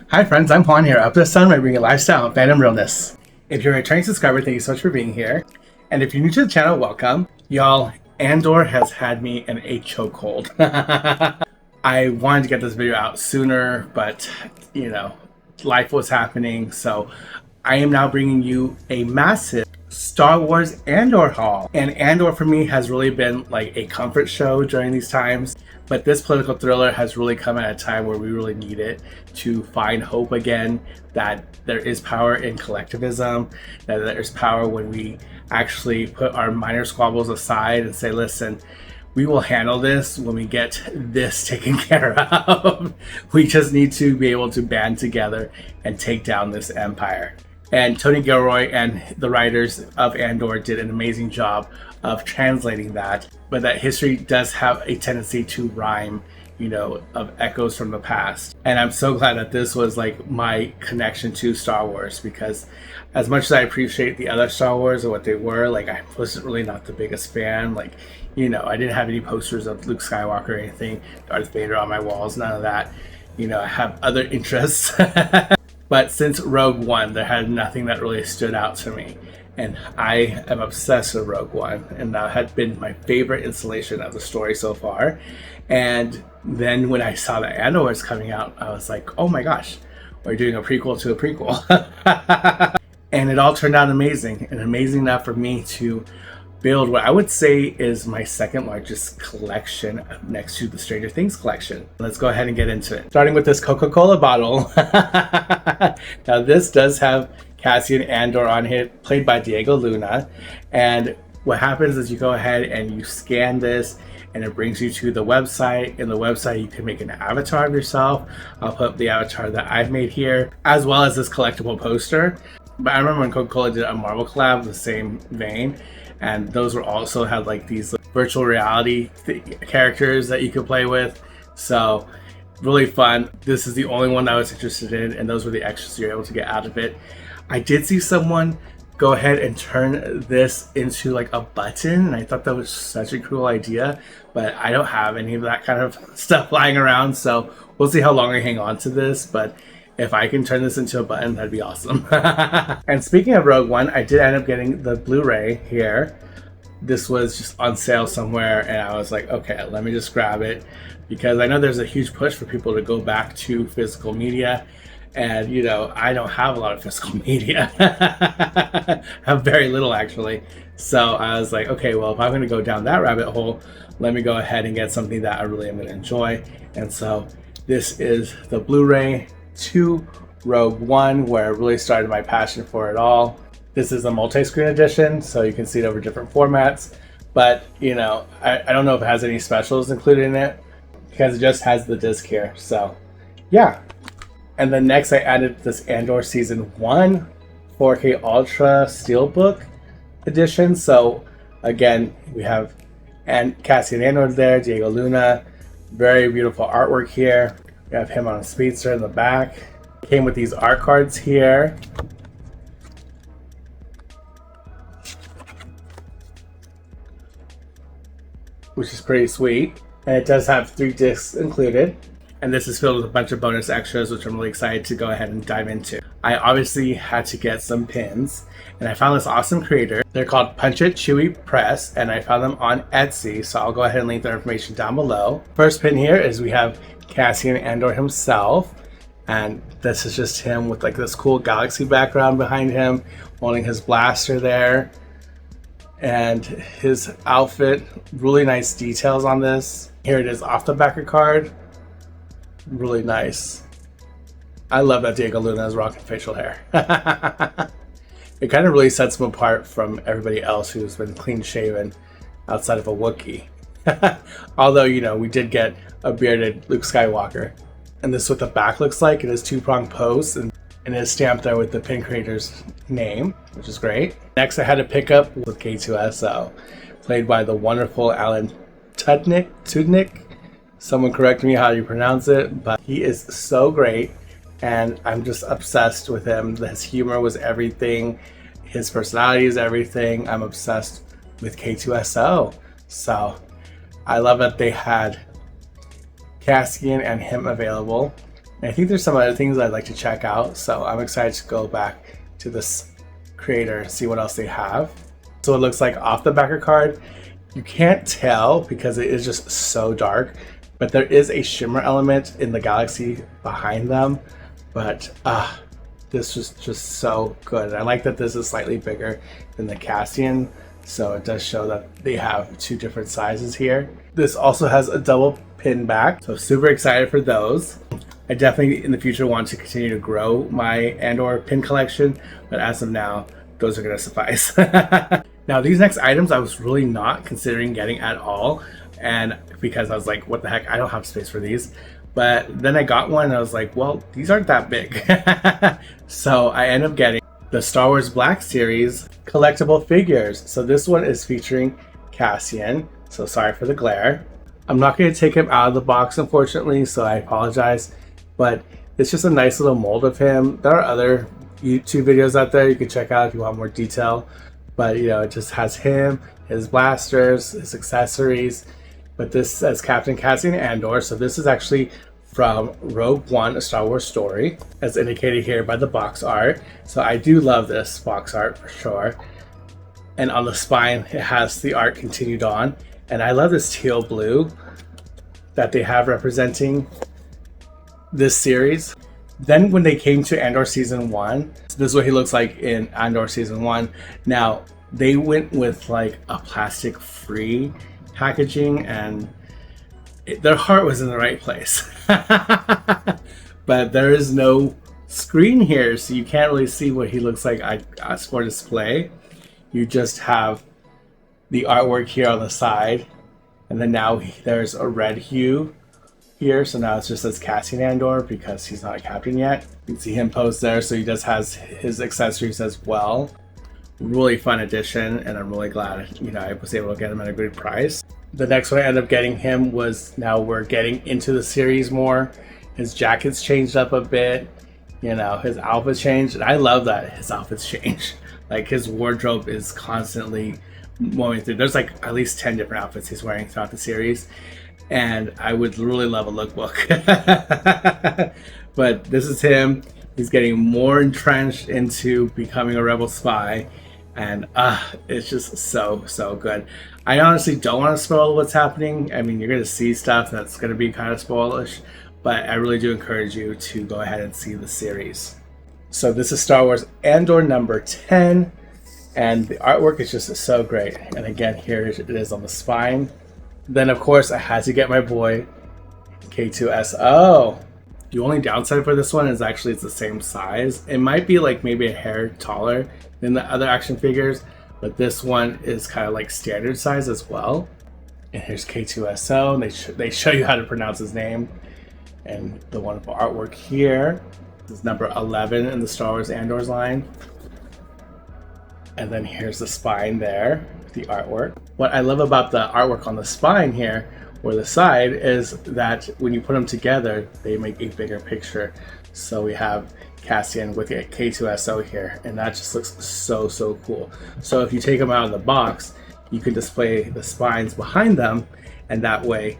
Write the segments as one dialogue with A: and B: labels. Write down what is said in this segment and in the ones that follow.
A: Hi friends, I'm Juan here, up to the sun by bringing lifestyle and fandom realness. If you're a returning subscriber, thank you so much for being here. And if you're new to the channel, welcome. Y'all, Andor has had me in a chokehold. I wanted to get this video out sooner, but life was happening, so I am now bringing you a massive Star Wars Andor haul. And Andor for me has really been like a comfort show during these times. But this political thriller has really come at a time where we really need it to find hope again, that there is power in collectivism, that there's power when we actually put our minor squabbles aside and say, listen, we will handle this when we get this taken care of. We just need to be able to band together and take down this empire. And Tony Gilroy and the writers of Andor did an amazing job of translating that, but that history does have a tendency to rhyme, of echoes from the past. And I'm so glad that this was like my connection to Star Wars, because as much as I appreciate the other Star Wars and what they were, like I wasn't really not the biggest fan. Like, I didn't have any posters of Luke Skywalker or anything, Darth Vader on my walls, none of that. I have other interests. But since Rogue One, there had nothing that really stood out to me. And I am obsessed with Rogue One, and that had been my favorite installation of the story so far. And then when I saw that Andor was coming out, I was like, oh my gosh, we're doing a prequel to a prequel. And it all turned out amazing, and amazing enough for me to build what I would say is my second largest collection next to the Stranger Things collection. Let's go ahead and get into it. Starting with this Coca-Cola bottle. Now this does have Cassian Andor on it, played by Diego Luna. And what happens is you go ahead and you scan this and it brings you to the website. In the website you can make an avatar of yourself. I'll put up the avatar that I've made here, as well as this collectible poster. But I remember when Coca-Cola did a Marvel collab, the same vein. And those were also had like these virtual reality characters that you could play with. So really fun. This is the only one that I was interested in, and those were the extras you're able to get out of it. I did see someone go ahead and turn this into like a button, and I thought that was such a cool idea, but I don't have any of that kind of stuff lying around, so we'll see how long I hang on to this. But if I can turn this into a button, that'd be awesome. And speaking of Rogue One, I did end up getting the Blu-ray here. This was just on sale somewhere, and I was like, okay, let me just grab it, because I know there's a huge push for people to go back to physical media. And, I don't have a lot of physical media. I have very little, actually. So I was like, okay, well, if I'm going to go down that rabbit hole, let me go ahead and get something that I really am going to enjoy. And so this is the Blu-ray to Rogue One, where it really started my passion for it all. This is a multi-screen edition, so you can see it over different formats. But, I don't know if it has any specials included in it, because it just has the disc here. So, yeah. And then next I added this Andor Season 1 4K Ultra Steelbook edition. So, again, we have Cassian Andor there, Diego Luna. Very beautiful artwork here. We have him on a speedster in the back. Came with these art cards here. Which is pretty sweet. And it does have 3 discs included. And this is filled with a bunch of bonus extras, which I'm really excited to go ahead and dive into. I obviously had to get some pins, and I found this awesome creator. They're called Punch It Chewy Press, and I found them on Etsy, so I'll go ahead and link their information down below. First pin here is we have Cassian Andor himself, and this is just him with like this cool galaxy background behind him, holding his blaster there. And his outfit, really nice details on this. Here it is off the backer card. Really nice. I love that Diego Luna is rocking facial hair. It kind of really sets him apart from everybody else who's been clean shaven outside of a Wookiee. Although, we did get a bearded Luke Skywalker. And this is what the back looks like. It is 2-pronged post, and it is stamped there with the pin creator's name, which is great. Next I had to pick up with K2SO, played by the wonderful Alan Tudnik. Someone correct me how you pronounce it, but he is so great, and I'm just obsessed with him. His humor was everything. His personality is everything. I'm obsessed with K2SO. So I love that they had Cassian and him available. And I think there's some other things I'd like to check out, so I'm excited to go back to this creator and see what else they have. So it looks like off the backer card, you can't tell because it is just so dark, but there is a shimmer element in the galaxy behind them. But this was just so good. I like that this is slightly bigger than the Cassian, so it does show that they have two different sizes here. This also has a double pin back, so super excited for those. I definitely in the future want to continue to grow my Andor pin collection, but as of now, those are going to suffice. Now these next items I was really not considering getting at all, and because I was like, what the heck, I don't have space for these. But then I got one and I was like, well, these aren't that big. So I end up getting the Star Wars Black Series collectible figures. So this one is featuring Cassian, so sorry for the glare. I'm not going to take him out of the box, unfortunately, so I apologize. But it's just a nice little mold of him. There are other YouTube videos out there you can check out if you want more detail. But, you know, it just has him, his blasters, his accessories. But this says Captain Cassian Andor, so this is actually from Rogue One, A Star Wars Story, as indicated here by the box art. So I do love this box art for sure. And on the spine, it has the art continued on. And I love this teal blue that they have representing this series. Then when they came to Andor Season 1, so this is what he looks like in Andor Season 1. Now, they went with like a plastic-free packaging, and their heart was in the right place. But there is no screen here, so you can't really see what he looks like as for display. You just have the artwork here on the side, and then now there's a red hue here, so now it's just says Cassian Andor because he's not a captain yet. You can see him pose there, so he does has his accessories as well. Really fun addition, and I'm really glad, you know, I was able to get him at a good price. The next one I ended up getting him was, now we're getting into the series more. His jacket's changed up a bit, you know, his outfit's changed, and I love that his outfit's changed. Like, his wardrobe is constantly going through. There's like at least 10 different outfits he's wearing throughout the series, and I would really love a lookbook. But this is him. He's getting more entrenched into becoming a rebel spy, and it's just so good. I honestly don't want to spoil what's happening. I mean, you're going to see stuff that's going to be kind of spoilish, but I really do encourage you to go ahead and see the series. So this is Star Wars Andor number 10, and the artwork is just so great. And again, here it is on the spine. Then of course I had to get my boy K2SO. The only downside for this one is actually it's the same size. It might be like maybe a hair taller than the other action figures, but this one is kind of like standard size as well. And here's K2SO, and they show you how to pronounce his name. And the wonderful artwork here is number 11 in the Star Wars Andor's line. And then here's the spine there, the artwork. What I love about the artwork on the spine here, or the side, is that when you put them together, they make a bigger picture. So we have Cassian with a K2SO here, and that just looks so cool. So if you take them out of the box, you can display the spines behind them, and that way,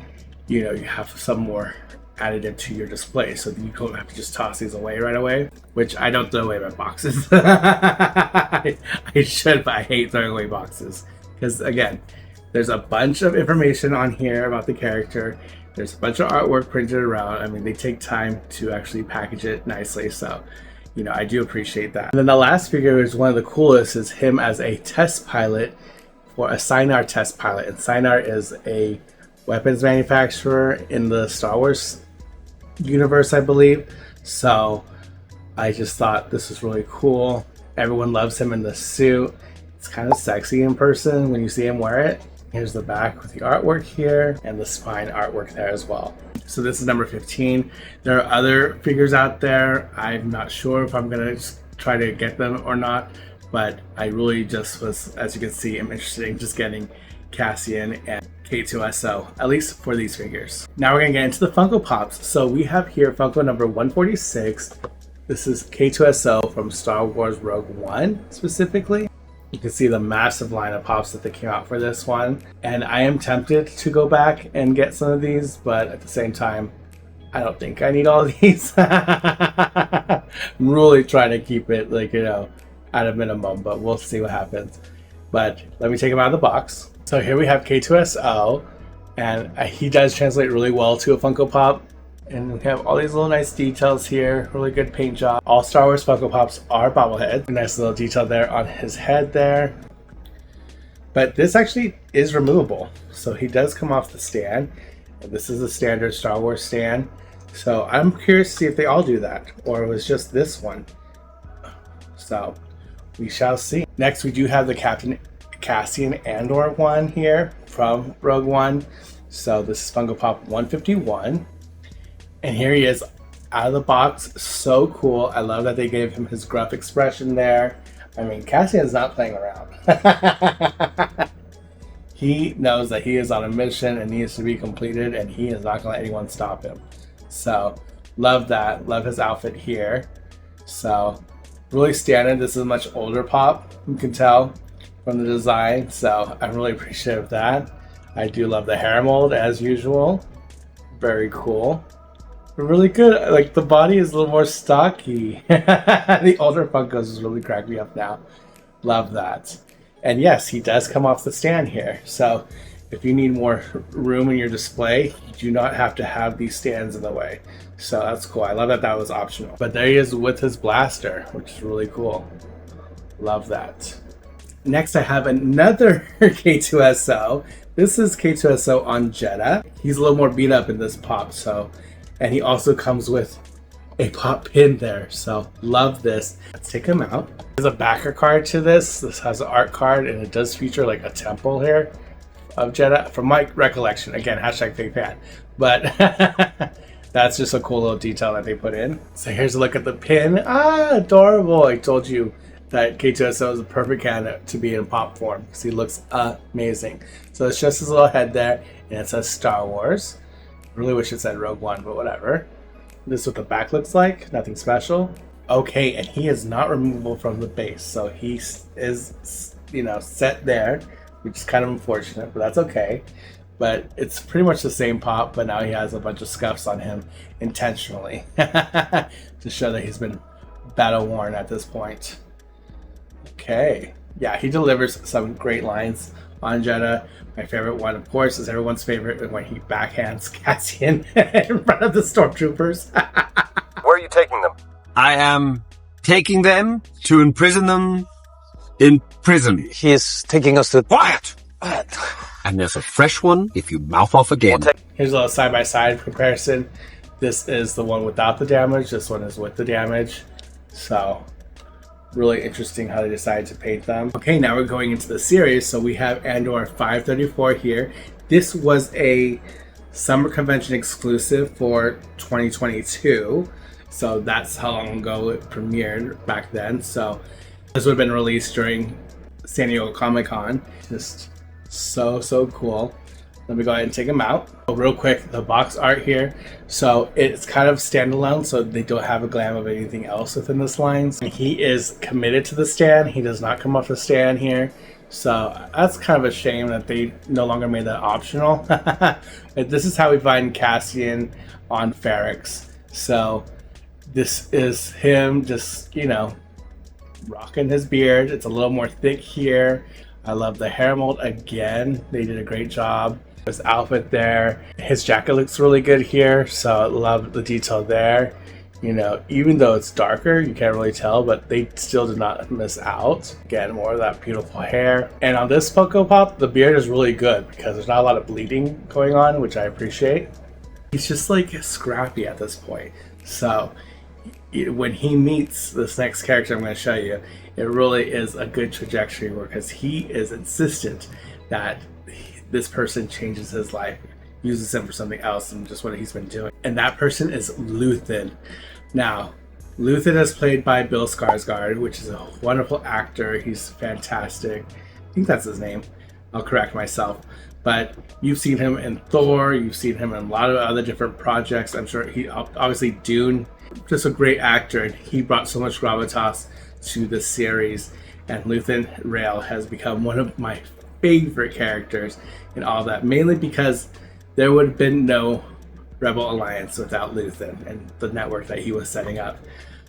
A: you know, you have some more additive to your display, so you don't have to just toss these away right away, which I don't throw away my boxes. I should, but I hate throwing away boxes, because again, there's a bunch of information on here about the character. There's a bunch of artwork printed around. I mean, they take time to actually package it nicely, so, you know, I do appreciate that. And then the last figure is one of the coolest, is him as a test pilot for a Sinar test pilot. And Sinar is a weapons manufacturer in the Star Wars universe, I believe. So I just thought this was really cool. Everyone loves him in the suit. It's kind of sexy in person when you see him wear it. Here's the back with the artwork here, and the spine artwork there as well. So this is number 15. There are other figures out there. I'm not sure if I'm gonna just try to get them or not, but I really just was, as you can see, I'm interested in just getting Cassian and K2SO, at least for these figures. Now we're gonna get into the Funko Pops. So we have here Funko number 146. This is K2SO from Star Wars Rogue One specifically. You can see the massive line of pops that they came out for this one. And I am tempted to go back and get some of these, but at the same time, I don't think I need all of these. I'm really trying to keep it like, you know, at a minimum, but we'll see what happens. But let me take him out of the box. So here we have K2SO, and he does translate really well to a Funko Pop. And we have all these little nice details here, really good paint job. All Star Wars Funko Pops are bobbleheads. A nice little detail there on his head there. But this actually is removable. So he does come off the stand. And this is a standard Star Wars stand. So I'm curious to see if they all do that, or it was just this one. So we shall see. Next we do have the Captain Cassian Andor one here from Rogue One. So this is Funko Pop 151. And here he is out of the box. So cool. I love that they gave him his gruff expression there. I mean, Cassian's not playing around. He knows that he is on a mission and needs to be completed, and he is not going to let anyone stop him. So, love that. Love his outfit here. So, really standard. This is a much older pop, you can tell from the design. So, I'm really appreciative of that. I do love the hair mold as usual. Very cool. Really good. Like, the body is a little more stocky. The older Funkos is really cracking me up now. Love that. And yes, he does come off the stand here. So if you need more room in your display, you do not have to have these stands in the way. So that's cool. I love that that was optional. But there he is with his blaster, which is really cool. Love that. Next, I have another K2SO. This is K2SO on Jedha. He's a little more beat up in this pop, so, and he also comes with a pop pin there, so love this. Let's take him out. There's a backer card to this. This has an art card, and it does feature like a temple here of Jedha, from my recollection. Again, hashtag fake fan, but that's just a cool little detail that they put in. So here's a look at the pin. Ah, adorable. I told you that K2SO is a perfect candidate to be in pop form because he looks amazing. So it's just his little head there, and it says Star Wars. Really wish it said Rogue One, but whatever. This is what the back looks like. Nothing special. Okay, and he is not removable from the base, so he is, you know, set there, which is kind of unfortunate, but that's okay. But it's pretty much the same pop, but now he has a bunch of scuffs on him intentionally to show that he's been battle worn at this point. Okay, yeah, he delivers some great lines on Jedha. My favorite one, of course, is everyone's favorite when he backhands Cassian in front of the stormtroopers.
B: Where are you taking them?
C: I am taking them to imprison them in prison.
B: He is taking us to...
C: Quiet! And there's a fresh one if you mouth off again.
A: Here's a little side-by-side comparison. This is the one without the damage. This one is with the damage. So, really interesting how they decided to paint them. Okay, now we're going into the series. So we have Andor 534 here. This was a summer convention exclusive for 2022. So that's how long ago it premiered back then. So this would have been released during San Diego Comic-Con. Just so cool. Let me go ahead and take them out. Real quick, the box art here. So it's kind of standalone, so they don't have a glam of anything else within this line. He is committed to the stand. He does not come off the stand here. So that's kind of a shame that they no longer made that optional. But this is how we find Cassian on Ferrix. So this is him just, you know, rocking his beard. It's a little more thick here. I love the hair mold again. They did a great job. His outfit there. His jacket looks really good here, so I love the detail there. You know, even though it's darker, you can't really tell, but they still did not miss out. Again, more of that beautiful hair. And on this Funko Pop, the beard is really good because there's not a lot of bleeding going on, which I appreciate. He's just like scrappy at this point. So when he meets this next character I'm going to show you, it really is a good trajectory because he is insistent that this person changes his life, uses him for something else than just what he's been doing. And that person is Luthen. Now, Luthen is played by Bill Skarsgård, which is a wonderful actor. He's fantastic. I think that's his name. I'll correct myself. But you've seen him in Thor. You've seen him in a lot of other different projects. I'm sure he, obviously Dune, just a great actor. And he brought so much gravitas to the series. And Luthen Rael has become one of my favorite characters in all that, mainly because there would have been no Rebel Alliance without Luthen and the network that he was setting up.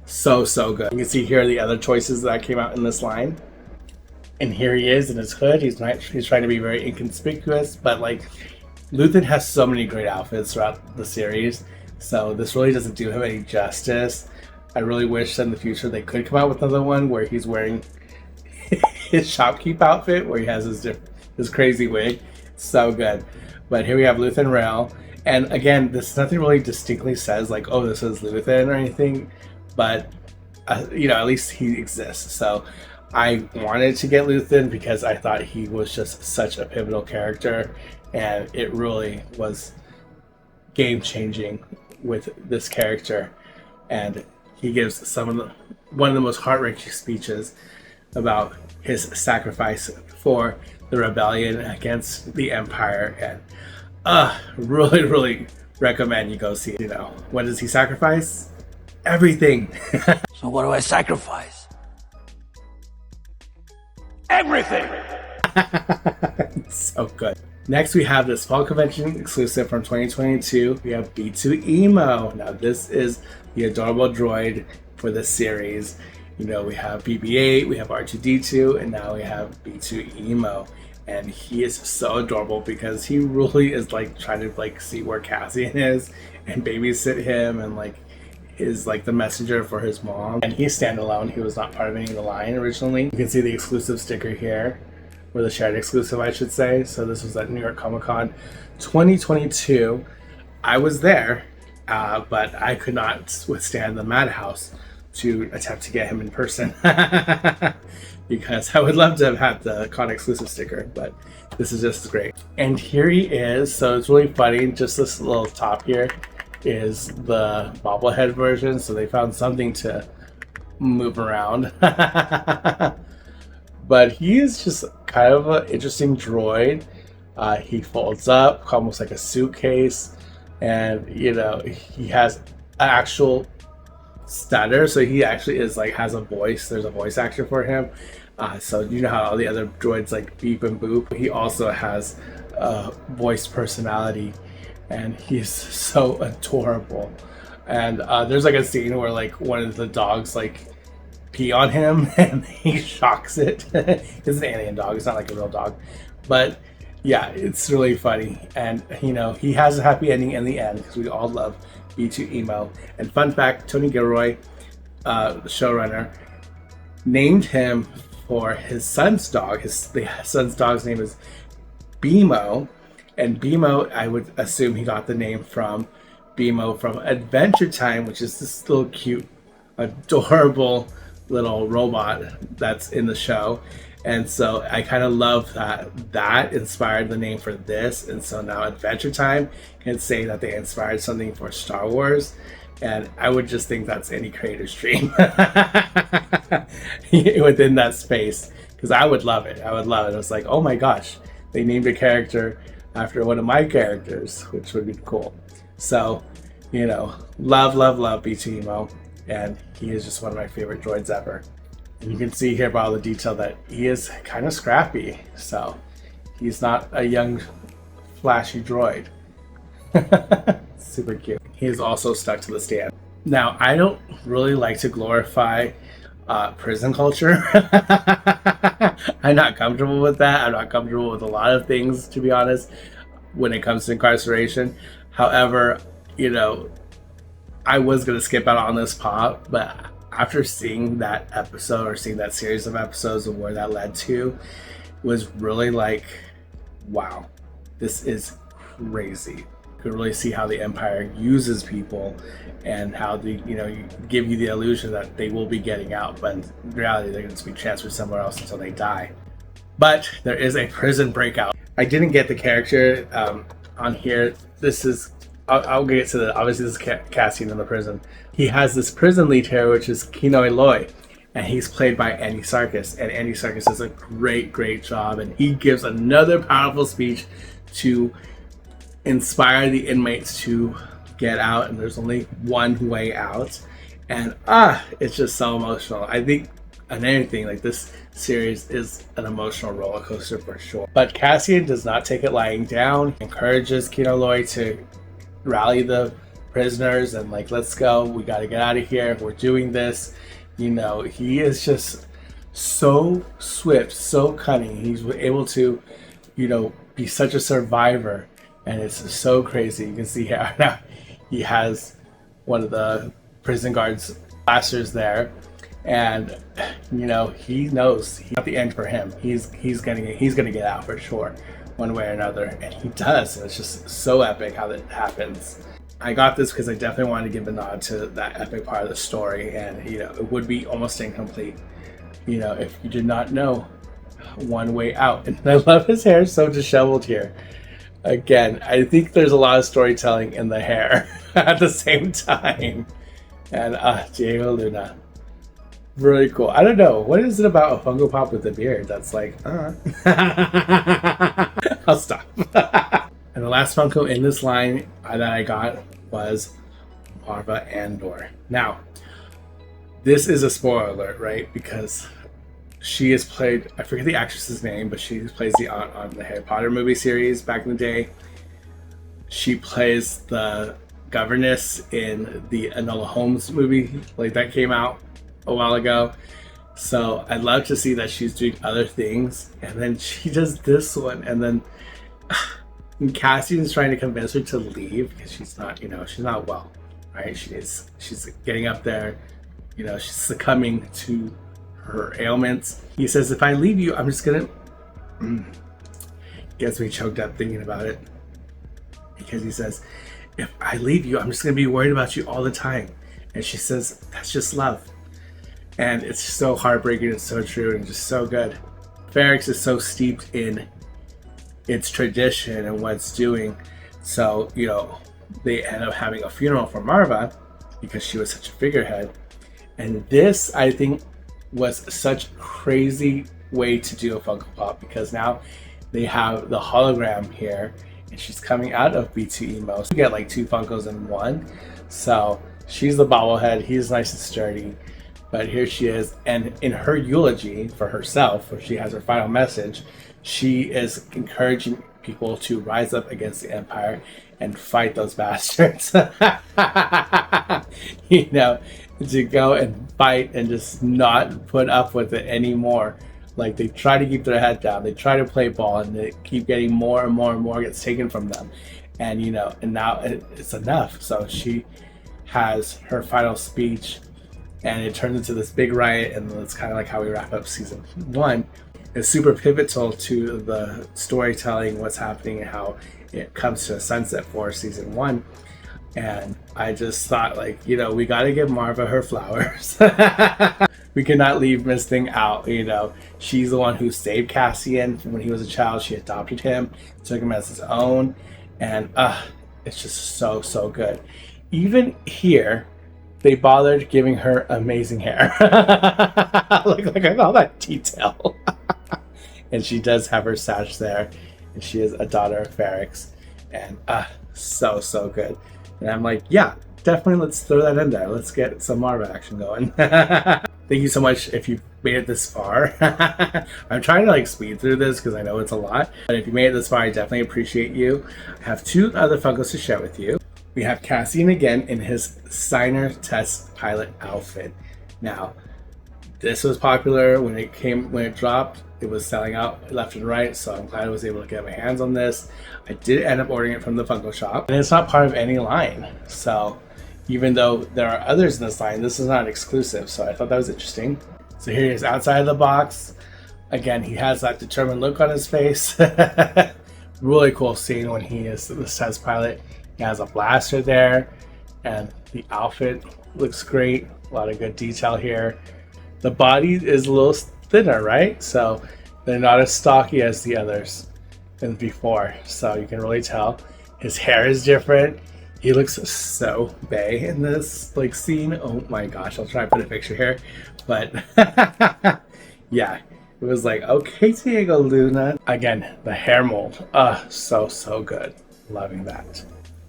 A: So good. You can see here the other choices that came out in this line. And here he is in his hood. He's trying to be very inconspicuous, but like Luthen has so many great outfits throughout the series, so this really doesn't do him any justice. I really wish that in the future they could come out with another one where he's wearing his shopkeep outfit, where he has his crazy wig. So good. But here we have Luthen Rail, and again, this nothing really distinctly says like, oh, this is Luthen or anything, but you know, at least he exists. So I wanted to get Luthen because I thought he was just such a pivotal character, and it really was game-changing with this character. And he gives one of the most heart-wrenching speeches about his sacrifice for the rebellion against the Empire, and really recommend you go see it. You know, what does he sacrifice? Everything.
D: So what do I sacrifice? Everything!
A: So good. Next, we have this fall convention exclusive from 2022. We have B2 Emo. Now, this is the adorable droid for this series. You know, we have BB-8, we have R2-D2, and now we have B2 Emo. And he is so adorable because he really is like trying to like see where Cassian is and babysit him, and like is like the messenger for his mom. And he's standalone. He was not part of any of the line originally. You can see the exclusive sticker here, or the shared exclusive, I should say. So this was at New York Comic Con 2022. I was there, but I could not withstand the madhouse to attempt to get him in person because I would love to have had the con exclusive sticker, but this is just great. And here he is. So it's really funny. Just this little top here is the bobblehead version, so they found something to move around. But he is just kind of an interesting droid. He folds up almost like a suitcase, and you know, he has an actual stutter, so he actually is like has a voice. There's a voice actor for him. So you know how all the other droids like beep and boop, he also has a voice personality, and he's so adorable. And there's like a scene where like one of the dogs like pee on him and he shocks it. It's an alien dog, it's not like a real dog, but yeah, it's really funny. And you know, he has a happy ending in the end because we all love B2 Emo. And fun fact, Tony Gilroy, the showrunner, named him for his son's dog. The son's dog's name is Bimo. And Bimo, I would assume he got the name from Bimo from Adventure Time, which is this little cute, adorable little robot that's in the show. And so I kind of love that inspired the name for this. And so now Adventure Time can say that they inspired something for Star Wars. And I would just think that's any creator's dream within that space, because I would love it. I would love it. It's like, oh my gosh, they named a character after one of my characters, which would be cool. So, you know, love B2 Emo, and he is just one of my favorite droids ever. And you can see here by all the detail that he is kind of scrappy, so he's not a young, flashy droid. Super cute. He is also stuck to the stand. Now, I don't really like to glorify prison culture. I'm not comfortable with that. I'm not comfortable with a lot of things, to be honest, when it comes to incarceration. However, you know, I was going to skip out on this pop, but after seeing that episode, or seeing that series of episodes and where that led to, was really like, wow, this is crazy. You could really see how the Empire uses people, and how you give you the illusion that they will be getting out, but in reality they're going to be transferred somewhere else until they die. But there is a prison breakout. I didn't get the character on here. This is, I'll get to obviously this is Cassian in the prison. He has this prison lead here, which is Kino Eloy, and he's played by Andy Serkis. And Andy Serkis does a great job, and he gives another powerful speech to inspire the inmates to get out, and there's only one way out. And it's just so emotional. I think on anything like this series is an emotional roller coaster for sure. But Cassian does not take it lying down. He encourages Kino Eloy to rally the prisoners and like, let's go, we got to get out of here, we're doing this. You know, he is just so swift, so cunning. He's able to, you know, be such a survivor, and it's so crazy. You can see here now he has one of the prison guards blasters there, and you know, he knows he's not the end for him. He's gonna get out for sure, one way or another, and he does. And it's just so epic how that happens. I got this because I definitely wanted to give a nod to that epic part of the story, and you know, it would be almost incomplete, you know, if you did not know one way out. And I love his hair so disheveled here. Again, I think there's a lot of storytelling in the hair at the same time. And Diego Luna, really cool. I don't know, what is it about a Funko Pop with a beard that's like, I'll stop. And the last Funko in this line that I got was Marva Andor. Now, this is a spoiler alert, right? Because she has played, I forget the actress's name, but she plays the aunt on the Harry Potter movie series back in the day. She plays the governess in the Enola Holmes movie, like that came out a while ago. So I'd love to see that she's doing other things, and then she does this one, and then Cassian's trying to convince her to leave because she's not, you know, she's not well, right? She's getting up there, you know, she's succumbing to her ailments. He says, if I leave you, I'm just gonna gets me choked up thinking about it, because he says, if I leave you, I'm just gonna be worried about you all the time. And she says, that's just love. And it's so heartbreaking and so true and just so good. Ferrex is so steeped in its tradition and what it's doing. So, you know, they end up having a funeral for Marva because she was such a figurehead. And this, I think, was such a crazy way to do a Funko Pop, because now they have the hologram here and she's coming out of B2 Emo. So you get like two Funkos in one. So she's the bobblehead, he's nice and sturdy. But here she is, and in her eulogy for herself, where she has her final message, she is encouraging people to rise up against the Empire and fight those bastards. You know, to go and fight and just not put up with it anymore. Like, they try to keep their head down, they try to play ball, and they keep getting more and more and more gets taken from them. And, you know, and now it's enough. So she has her final speech, and it turns into this big riot, and it's kind of like how we wrap up season 1. It's super pivotal to the storytelling, what's happening, and how it comes to a sunset for season 1. And I just thought, like, you know, we got to give Marva her flowers. We cannot leave Miss Thing out, you know. She's the one who saved Cassian when he was a child. She adopted him, took him as his own, and it's just so, so good. Even here, they bothered giving her amazing hair. Look at all that detail. And she does have her sash there, and she is a daughter of Ferrex, and so, so good. And I'm like, yeah, definitely, let's throw that in there. Let's get some Marva action going. Thank you so much if you made it this far. I'm trying to like speed through this because I know it's a lot, but if you made it this far, I definitely appreciate you. I have 2 other Funkos to share with you. We have Cassian again in his Signer Test Pilot outfit. Now, this was popular when it dropped. It was selling out left and right, so I'm glad I was able to get my hands on this. I did end up ordering it from the Funko shop, and it's not part of any line. So even though there are others in this line, this is not exclusive, so I thought that was interesting. So here he is outside of the box. Again, he has that determined look on his face. Really cool scene when he is the test pilot. He has a blaster there, and the outfit looks great. A lot of good detail here. The body is a little thinner, right? So they're not as stocky as the others than before. So you can really tell. His hair is different. He looks so bae in this like scene. Oh my gosh, I'll try to put a picture here. But yeah, it was like, okay, Diego Luna. Again, the hair mold. So good. Loving that.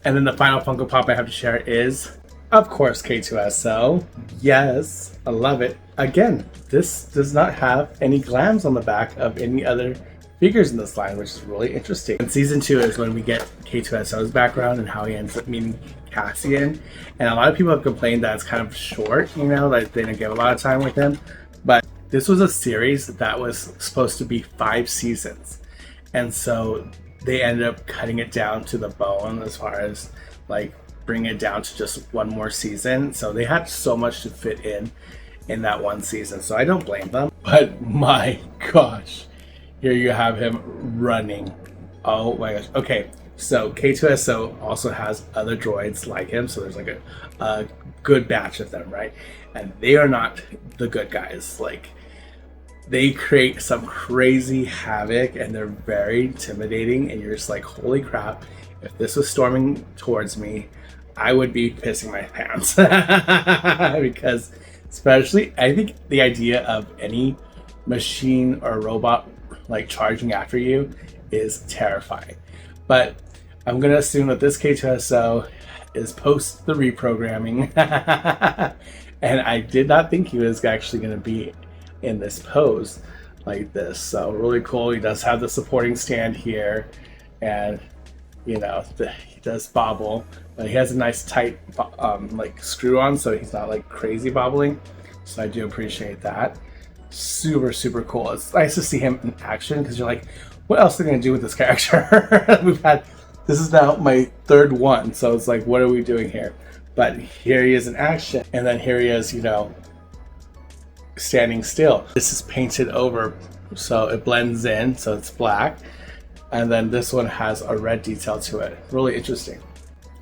A: And then the final Funko Pop I have to share is, of course, K2SO. Yes, I love it. Again, this does not have any glams on the back of any other figures in this line, which is really interesting. And season 2 is when we get K2SO's background and how he ends up meeting Cassian. And a lot of people have complained that it's kind of short, you know, like they didn't give a lot of time with him. But this was a series that was supposed to be 5 seasons. And so they ended up cutting it down to the bone as far as like bringing it down to just one more season. So they had so much to fit in that one season. So I don't blame them. But my gosh. Here you have him running. Oh my gosh. Okay, so K2SO also has other droids like him. So there's like a good batch of them, right? And they are not the good guys. Like, they create some crazy havoc and they're very intimidating. And you're just like, holy crap. If this was storming towards me, I would be pissing my pants. Because especially, I think the idea of any machine or robot like charging after you is terrifying. But I'm gonna assume that this K2SO is post the reprogramming. And I did not think he was actually gonna be in this pose like this. So really cool. He does have the supporting stand here, and you know, he does bobble, but he has a nice tight like screw on, so he's not like crazy bobbling. So I do appreciate that. Super cool. It's nice to see him in action, because you're like, what else are they gonna do with this character? This is now my 3rd one, so it's like, what are we doing here? But here he is in action, and then here he is, you know, standing still. This is painted over so it blends in, so it's black, and then this one has a red detail to it. Really interesting.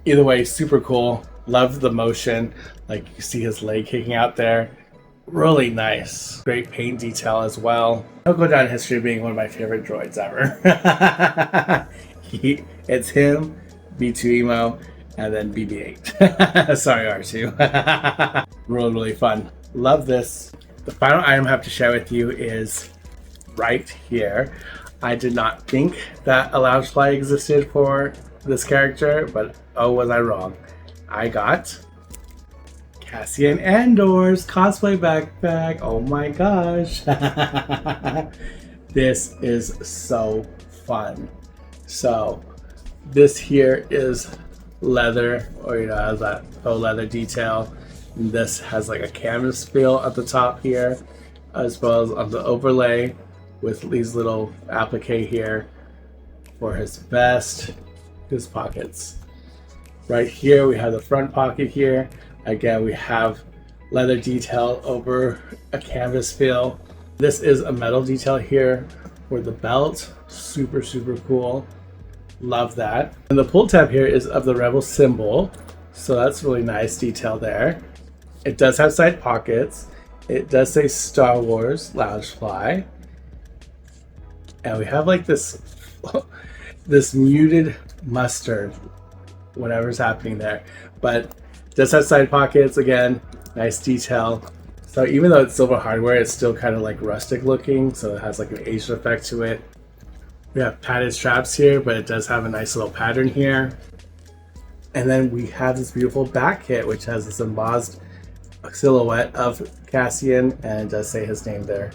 A: Either way, super cool. Love the motion. Like, you see his leg kicking out there. Really nice. Great paint detail as well. He'll go down in history being one of my favorite droids ever. It's him, B2 Emo, and then BB-8. Sorry, R2. Really fun. Love this. The final item I have to share with you is right here. I did not think that a Loungefly existed for this character, but oh, was I wrong. I got Cassian Andor's cosplay backpack. Oh my gosh. This is so fun. So this here is leather, or you know, has that faux leather detail. And this has like a canvas feel at the top here, as well as on the overlay with these little applique here for his vest, his pockets. Right here we have the front pocket here. Again, we have leather detail over a canvas feel. This is a metal detail here for the belt. Super cool. Love that. And the pull tab here is of the Rebel symbol. So that's really nice detail there. It does have side pockets. It does say Star Wars Loungefly. And we have like this, this muted mustard, whatever's happening there. But does have side pockets, again, nice detail. So even though it's silver hardware, it's still kind of like rustic looking, so it has like an Asian effect to it. We have padded straps here, but it does have a nice little pattern here. And then we have this beautiful back kit, which has this embossed silhouette of Cassian, and it does say his name there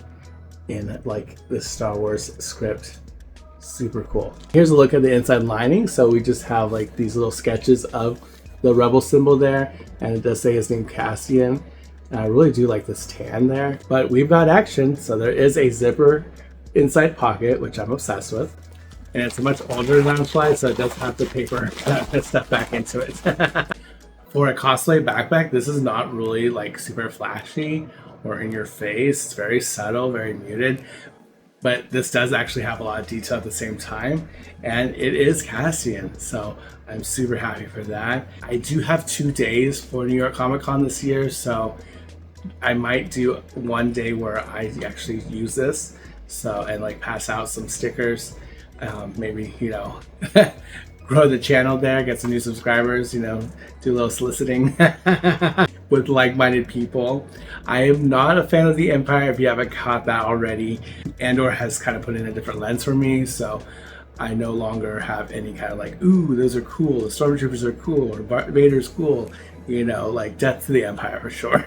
A: in like the Star Wars script. Super cool. Here's a look at the inside lining. So we just have like these little sketches of the Rebel symbol there, and it does say his name, Cassian. And I really do like this tan there, but we've got action. So there is a zipper inside pocket, which I'm obsessed with, and it's a much older Loungefly, so it does have the paper stuff back into it. For a cosplay backpack, this is not really like super flashy or in your face. It's very subtle, very muted, but this does actually have a lot of detail at the same time, and it is Cassian, so I'm super happy for that. I do have 2 days for New York Comic Con this year, so I might do one day where I actually use this, so, and like pass out some stickers, maybe, you know, grow the channel there, get some new subscribers, you know, do a little soliciting with like-minded people. I am not a fan of the Empire, if you haven't caught that already. Andor has kind of put in a different lens for me, so I no longer have any kind of like, ooh, those are cool, the Stormtroopers are cool, or Vader's cool, you know, like death to the Empire for sure.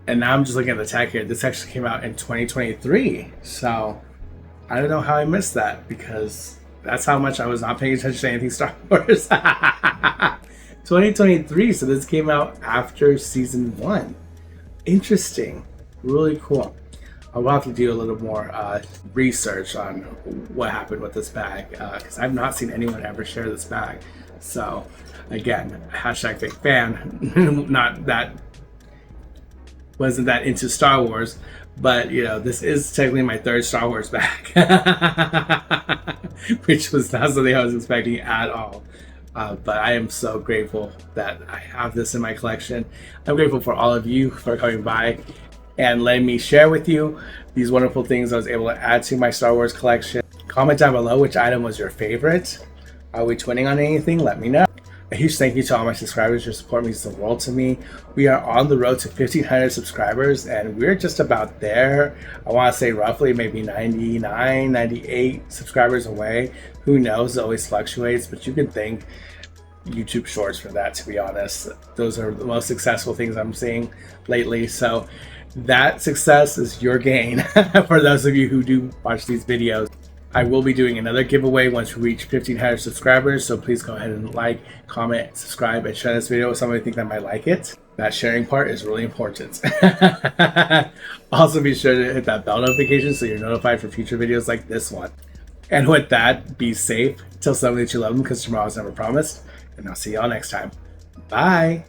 A: And now I'm just looking at the tag here. This actually came out in 2023, so I don't know how I missed that, because that's how much I was not paying attention to anything Star Wars. 2023, so this came out after season 1. Interesting. Really cool. I'll have to do a little more research on what happened with this bag, because I've not seen anyone ever share this bag. So, again, hashtag fake fan. Not that wasn't that into Star Wars, but you know, this is technically my 3rd Star Wars bag, which was not something I was expecting at all. But I am so grateful that I have this in my collection. I'm grateful for all of you for coming by and letting me share with you these wonderful things I was able to add to my Star Wars collection. Comment down below which item was your favorite. Are we twinning on anything? Let me know. A huge thank you to all my subscribers. Your support means the world to me. We are on the road to 1,500 subscribers, and we're just about there. I want to say roughly maybe 99, 98 subscribers away. Who knows? It always fluctuates, but you can thank YouTube Shorts for that, to be honest. Those are the most successful things I'm seeing lately. So that success is your gain for those of you who do watch these videos. I will be doing another giveaway once we reach 1,500 subscribers, so please go ahead and like, comment, subscribe, and share this video with somebody you think that might like it. That sharing part is really important. Also, be sure to hit that bell notification so you're notified for future videos like this one. And with that, be safe. Tell somebody that you love them, because tomorrow's never promised. And I'll see y'all next time. Bye!